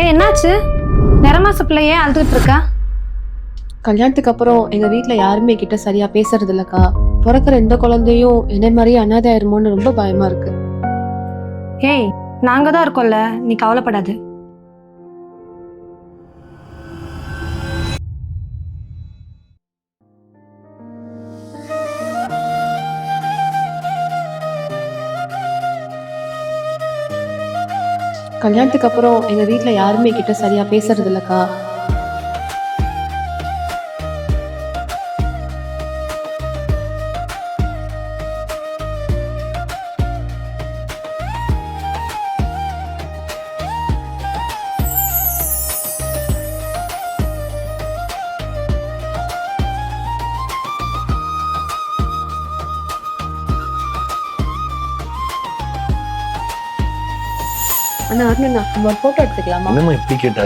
என்னாச்சு? நிறமாச பிள்ளையே அழுதுகிட்டு இருக்கா? கல்யாணத்துக்கு அப்புறம் எங்க வீட்ல யாருமே கிட்ட சரியா பேசுறது இல்லக்கா. பிறக்கிற எந்த குழந்தையும் என்னை மாதிரியே அனாதை ஆயிருமோன்னு ரொம்ப பயமா இருக்கு. ஏய், நாங்க தான் இருக்கோம்ல, நீ கவலைப்படாது. கல்யாணத்துக்கு அப்புறம் எங்க வீட்ல யாருமே கிட்ட சரியா பேசுறது இல்லக்கா. அண்ணா அண்ணா நம்ம ஒரு போட்டோ எடுத்துக்கலாமா? என்னம்மா இப்படி கேட்ட?